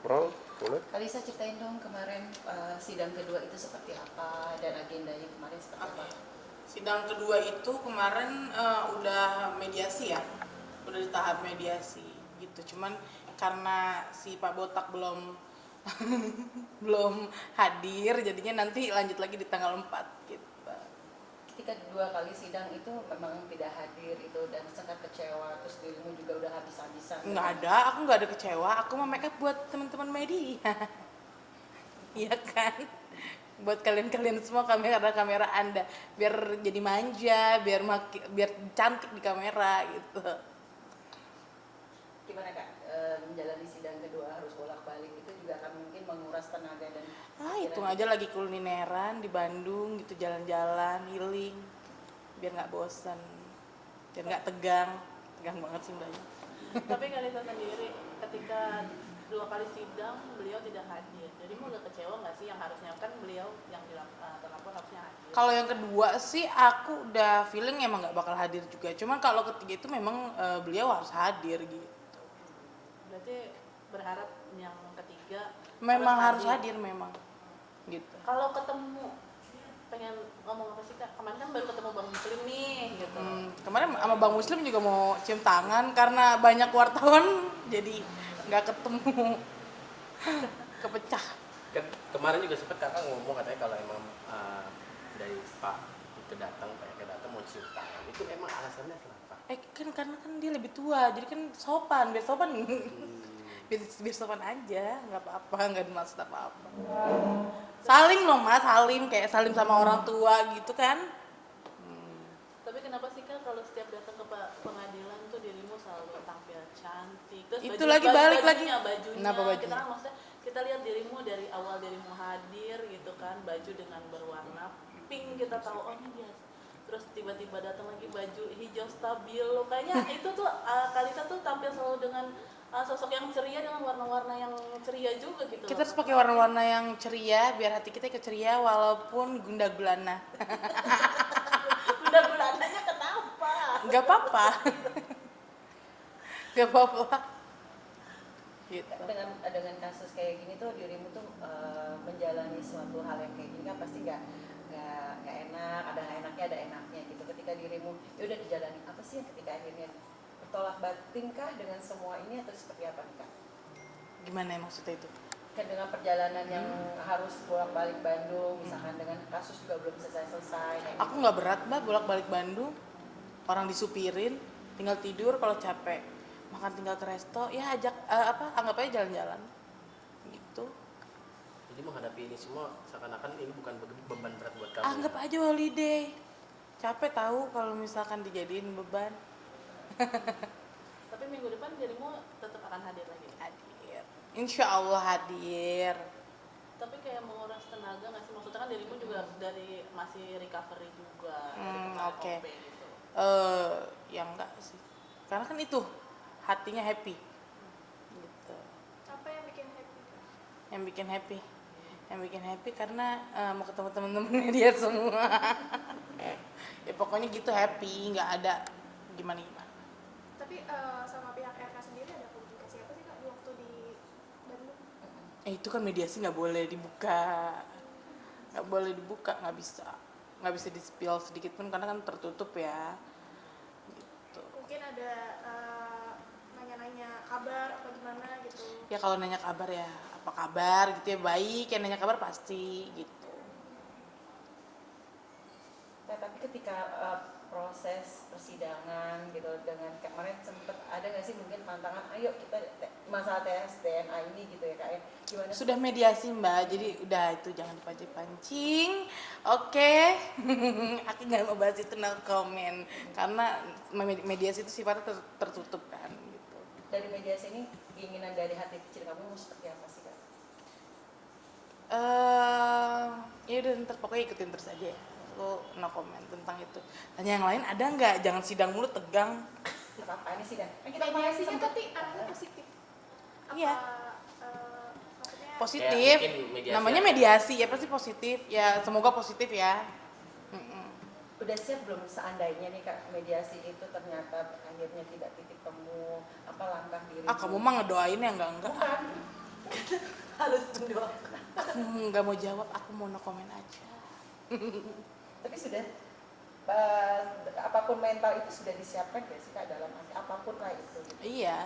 ngobrol, boleh? Kak Lisa ceritain dong kemarin sidang kedua itu seperti apa dan agendanya kemarin seperti apa? Sidang kedua itu kemarin udah mediasi ya, udah di tahap mediasi gitu. Cuman karena si Pak Botak belum belum hadir, jadinya nanti lanjut lagi di tanggal 4 gitu. Ketika dua kali sidang itu memang tidak hadir itu dan sangat kecewa, terus dirimu juga udah habis-habisan. Nggak ada, aku nggak ada kecewa, aku mau make up buat teman-teman media. Iya kan? Buat kalian-kalian semua kamera Anda biar jadi manja, biar cantik di kamera gitu. Gimana Kak, menjalani sidang kedua harus bolak-balik itu juga akan mungkin menguras tenaga dan Hitung aja lagi kulineran di Bandung gitu, jalan-jalan, healing, biar nggak bosan, biar nggak tegang banget sih mbaknya. Tapi Kak Lisa sendiri ketika 2 kali sidang beliau tidak hadir, jadi mau agak kecewa nggak sih? Yang harusnya kan beliau yang terlapor harusnya hadir. Kalau yang kedua sih aku udah feeling emang nggak bakal hadir juga, cuman kalau ketiga itu memang beliau harus hadir gitu. Berarti berharap yang ketiga Memang harus hadir memang gitu. Kalau ketemu pengen ngomong apa sih Kak? Kemarin kan baru ketemu Bang Muslim nih gitu. Kemarin sama Bang Muslim juga mau cium tangan karena banyak wartawan jadi nggak ketemu. Kepecah. Kemarin juga sempat kakak ngomong katanya kalau emang dari Pak itu datang, Pak Eka datang mau cium tangan, itu emang alasannya kenapa? Kan karena kan dia lebih tua, jadi kan sopan, biar sopan. biar sopan aja, nggak apa-apa, nggak ada maksud apa-apa. Salim loh mas, kayak salim sama orang tua gitu kan. Tapi kenapa sih Kak kalau setiap datang ke pengadilan tuh dirimu selalu tampil cantik? Terus Itu lagi balik lagi. Bajunya. Kenapa bajunya? Kita kan maksudnya kita lihat dirimu dari awal dirimu hadir gitu kan, baju dengan berwarna pink, kita tahu oh ini dia. Terus tiba-tiba datang lagi baju hijau stabilo. Kayaknya itu tuh Kalisa tuh tampil selalu dengan sosok yang ceria dengan warna-warna yang ceria juga gitu. Kita harus pakai warna-warna yang ceria biar hati kita ikut ceria walaupun gundah gulana. Gundah gulananya kenapa? Gak apa-apa. Gak apa-apa. Gitu. Dengan kasus kayak gini tuh dirimu tuh menjalani suatu hal yang kayak gini kan pasti nggak enak, ada enaknya ada enaknya gitu. Ketika dirimu ya udah dijalani apa sih yang ketika akhirnya bertolak batin kah dengan semua ini atau seperti apa nih Kak? Gimana ya maksudnya itu? Kan dengan perjalanan yang harus bolak-balik Bandung, misalkan dengan kasus juga belum selesai. Aku nggak berat mbak bolak-balik Bandung, orang disupirin, tinggal tidur kalau capek, makan tinggal ke resto, ya anggap aja jalan-jalan, gitu. Jadi menghadapi ini semua seakan-akan ini bukan beban berat buat kamu. Anggap aja holiday, capek tahu kalau misalkan dijadiin beban. Tapi minggu depan dirimu tetap akan hadir lagi. Hadir, insya Allah hadir. Tapi kayak menguras tenaga nggak sih? Maksudnya kan dirimu juga dari masih recovery juga. Oke. Gitu. Ya enggak sih, karena kan itu hatinya happy gitu. Apa yang bikin happy? Yang bikin happy karena mau ketemu temen-temennya dia semua. Ya pokoknya gitu, happy, nggak ada gimana. Tapi sama pihak RK sendiri ada komunikasi apa sih Kak waktu di Bandung? Itu kan mediasi nggak boleh dibuka, nggak bisa di-spill sedikit pun karena kan tertutup ya gitu. Mungkin ada nanya-nanya kabar apa gimana gitu. Ya kalau nanya kabar ya apa kabar gitu ya, baik, yang nanya kabar pasti gitu. Nah, tapi ketika proses persidangan gitu dengan kemarin sempat ada nggak sih mungkin tantangan ayo kita masalah tes DNA ini gitu ya Kak ya, gimana? Sudah mediasi mbak, jadi udah itu jangan dipancing. Oke. Aku nggak mau bahas itu, no comment, karena mediasi itu sifatnya tertutup kan gitu. Dari mediasi ini keinginan dari hati kecil kamu mau seperti apa sih Kak? Ya udah ntar pokoknya ikutin terus aja ya. Lo no comment tentang itu. Tanya yang lain ada nggak? Jangan sidang mulu, tegang. Apa ini sih Dan? Mediasinya tapi arahnya positif. Iya. Maksudnya Positif. mediasi Namanya mediasi ya pasti positif. Ya semoga positif ya. Udah siap belum seandainya nih Kak mediasi itu ternyata akhirnya tidak titik temu, apa langkah diri? Kamu mah ngedoain ya enggak? Bukan. doang. Aku nggak mau jawab, aku mau no comment aja. Tapi sudah apapun mental itu sudah disiapkan gak sih Kak dalam arti apapun lah itu gitu. Iya,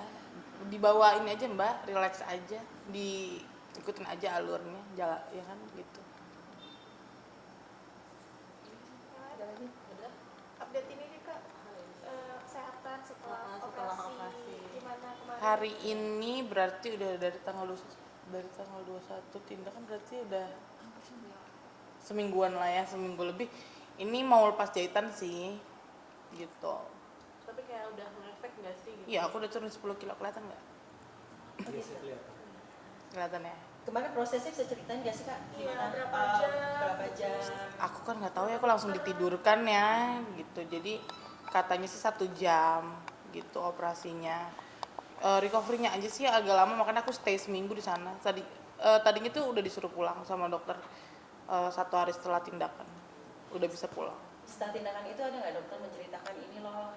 dibawain aja Mbak, relax aja, diikutin aja alurnya, jalan ya kan gitu. Ada lagi? Udah. Update ini nih kak, kesehatan setelah Setelah operasi. operasi. Gimana kemarin? Hari ini berarti udah dari tanggal 21 tindakan berarti udah semingguan lah ya, seminggu lebih. Ini mau lepas jahitan sih, gitu. Tapi kayak udah ngefek nggak sih gitu? Iya, aku udah turun 10 kilo, kelihatan nggak? Iya sih kelihatan. Kelihatan ya? Kemarin prosesnya bisa ceritain gak sih Kak? Iya, Gimana? berapa Ah, jam? Berapa jam? Aku kan nggak tahu ya, aku langsung ditidurkan ya, gitu. Jadi katanya sih 1 jam, gitu operasinya. Recovery-nya aja sih agak lama, makanya aku stay seminggu di sana. Tadinya tuh udah disuruh pulang sama dokter 1 hari setelah tindakan, udah bisa pulang. Setelah tindakan itu ada nggak dokter menceritakan ini loh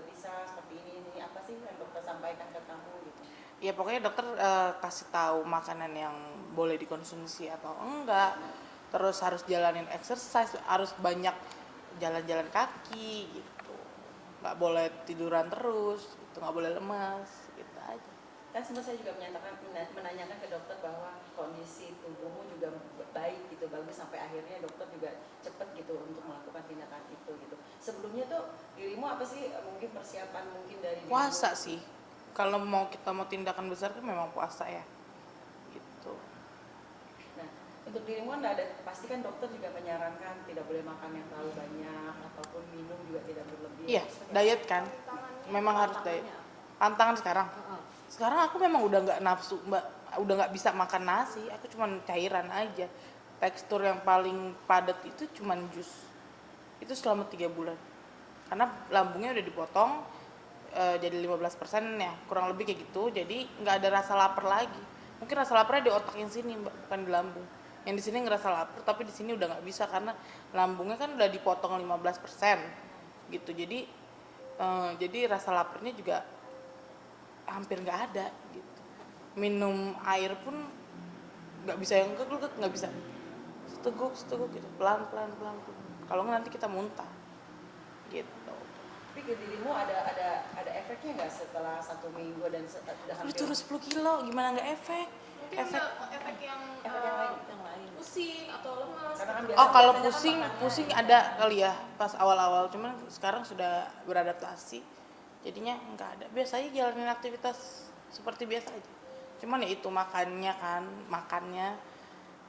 Lisa seperti ini apa sih yang dokter sampaikan ke kamu gitu? Ya pokoknya dokter kasih tahu makanan yang boleh dikonsumsi atau enggak, terus harus jalanin exercise, harus banyak jalan-jalan kaki gitu, nggak boleh tiduran terus, gitu, nggak boleh lemas, gitu aja. Kan semua saya juga menanyakan ke dokter bahwa kondisi tubuhmu juga baik gitu, bagus sampai akhirnya dokter juga cepet gitu untuk melakukan tindakan itu gitu. Sebelumnya tuh dirimu apa sih mungkin persiapan mungkin dari dirimu? Puasa sih, kalau kita mau tindakan besar kan memang puasa ya, gitu. Nah, untuk dirimu kan ada, pasti kan dokter juga menyarankan tidak boleh makan yang terlalu banyak ataupun minum juga tidak berlebihan. Iya, diet kan, memang harus diet. Tantangan sekarang. Sekarang aku memang udah nggak nafsu Mbak, udah nggak bisa makan nasi, aku cuman cairan aja. Tekstur yang paling padat itu cuman jus. Itu selama 3 bulan. Karena lambungnya udah dipotong jadi 15% ya, kurang lebih kayak gitu. Jadi nggak ada rasa lapar lagi. Mungkin rasa laparnya di otak yang sini Mbak, bukan di lambung. Yang di sini ngerasa lapar, tapi di sini udah nggak bisa karena lambungnya kan udah dipotong 15% gitu. Jadi rasa laparnya juga hampir nggak ada gitu. Minum air pun nggak bisa yang nggak bisa, seteguk gitu, pelan. Kalau nggak nanti kita muntah gitu. Tapi ke dirimu ada efeknya nggak setelah 1 minggu dan sudah Udah hampir turun 10 kilo, gimana nggak efek? Mungkin Efek. efek yang, efek yang lain? Yang lain. pusing atau lemas. Karena kan gitu. biasa- Oh kalau biasanya kan pusing makannya ada kali ya pas awal-awal, cuman sekarang sudah beradaptasi, jadinya nggak ada. Biasanya jalanin aktivitas seperti biasa aja. Cuman ya itu makannya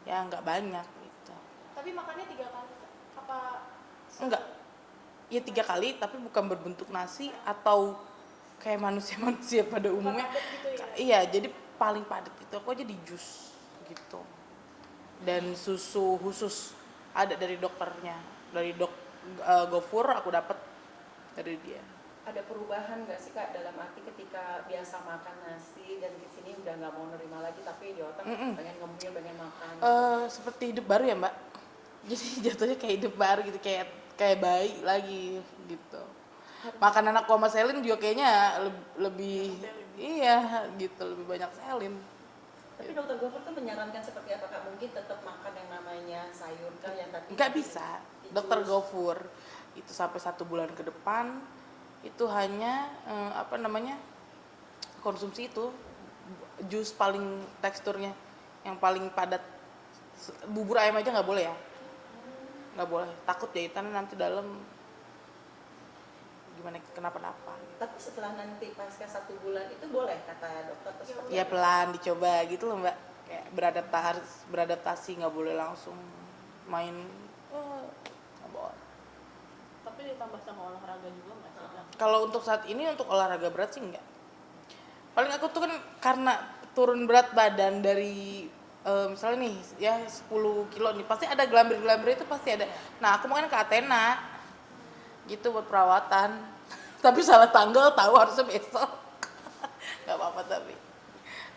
ya nggak banyak gitu. Tapi makannya 3 kali Kak? Apa Enggak, ya 3 kali tapi bukan berbentuk nasi atau kayak manusia pada umumnya. padat gitu ya? Iya, jadi paling padat itu aku aja di jus gitu. Dan susu khusus ada dari dokternya, dari Gofur aku dapat dari dia. Ada perubahan nggak sih Kak dalam arti ketika biasa makan nasi dan di sini udah nggak mau nerima lagi tapi di otak pengen ngemil, pengen makan. Seperti hidup baru ya Mbak. Jadi jatuhnya kayak hidup baru gitu, kayak bayi lagi gitu. Makan anak sama selin juga kayaknya lebih iya gitu, lebih banyak selin. Tapi dokter Gofur tuh menyarankan seperti apa Kak? Mungkin tetap makan yang namanya sayur kan yang tadi. Nggak bisa, dokter Gofur itu sampai 1 bulan ke depan itu hanya konsumsi itu jus paling teksturnya yang paling padat. Bubur ayam aja nggak boleh ya, nggak boleh, takut jahitan nanti dalam gimana kenapa-napa. Tapi setelah nanti pasca 1 bulan itu boleh kata dokter atau seperti Ya apa? pelan dicoba gitu loh Mbak, kayak beradaptasi, nggak boleh langsung main nggak boleh. Tapi ditambah sama olahraga juga nggak sih? Kak? Kalau untuk saat ini untuk olahraga berat sih enggak. Paling aku tuh kan karena turun berat badan dari misalnya nih ya 10 kilo nih, pasti ada gelambir-gelambir itu pasti ada. Nah aku makan ke Athena gitu buat perawatan. Tapi salah tanggal tahu harusnya besok. Gak apa-apa tapi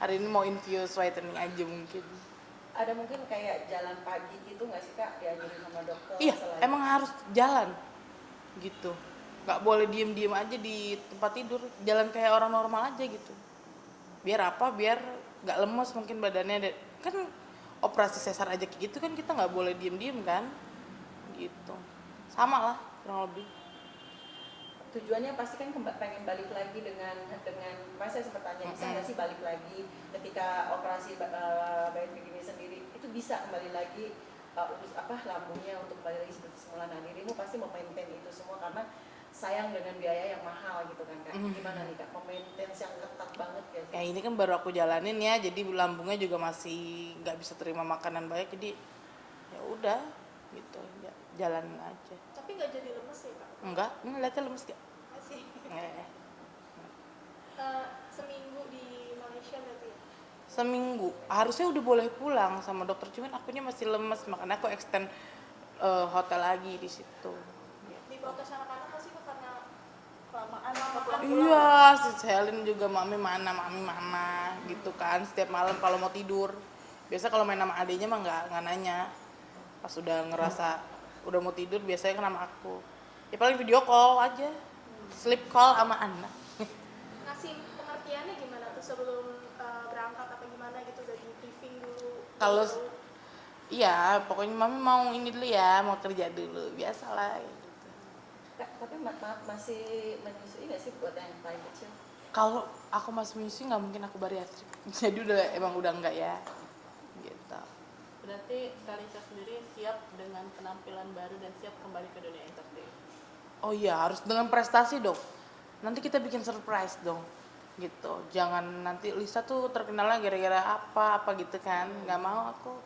hari ini mau infuse whitening aja mungkin. Ada mungkin kayak jalan pagi gitu nggak sih Kak diajarin sama dokter? Iya selain- emang harus jalan gitu. Gak boleh diem-diem aja di tempat tidur, jalan kayak orang normal aja gitu. Biar apa? Biar nggak lemes mungkin badannya kan operasi sesar aja kayak gitu kan kita nggak boleh diem kan gitu, sama lah kurang lebih. Tujuannya pasti kan pengen balik lagi dengan Mas, saya sempat tanya bisa nggak sih balik lagi ketika operasi biofeed ini sendiri itu bisa kembali lagi lambungnya untuk kembali lagi seperti semula. Nah, dirimu pasti memaintain itu semua karena sayang dengan biaya yang mahal gitu kan Kak. Gimana nih Kak, memaintain yang ketat banget ya? Ya ini kan baru aku jalanin ya, jadi lambungnya juga masih nggak bisa terima makanan banyak, jadi ya udah gitu, ya, jalanin aja. Tapi nggak jadi lemes ya Kak? Enggak, lihatnya lemes gak? Masih. Eh, Seminggu di Malaysia berarti ya? seminggu harusnya udah boleh pulang sama dokter, cuman akunya masih lemes, makanya aku extend hotel lagi di situ. Dibawa ke anak-anak nggak sih Kak, karena Kelamaan Iya, si Selin juga mami mana gitu kan, setiap malam kalau mau tidur. Biasa kalau main sama adiknya mah nggak nanya. Pas udah ngerasa udah mau tidur biasanya kan sama aku. Ya paling video call aja, sleep call sama anak. ngasih pengertiannya gimana tuh sebelum berangkat apa gimana gitu, udah di briefing dulu? Kalau iya, pokoknya mami mau ini dulu ya, mau kerja dulu, biasalah. Gitu. Kak, tapi maaf masih menyusui nggak sih buat yang paling kecil? Kalau aku masih menyusui nggak mungkin aku bariatrik. Jadi emang udah enggak ya. Gitu. Berarti Kalisa sendiri siap dengan penampilan baru dan siap kembali ke dunia entertain. Oh iya, harus dengan prestasi dong. Nanti kita bikin surprise dong. Gitu. Jangan nanti Lisa tuh terkenalnya gara-gara apa gitu kan. Nggak mau aku.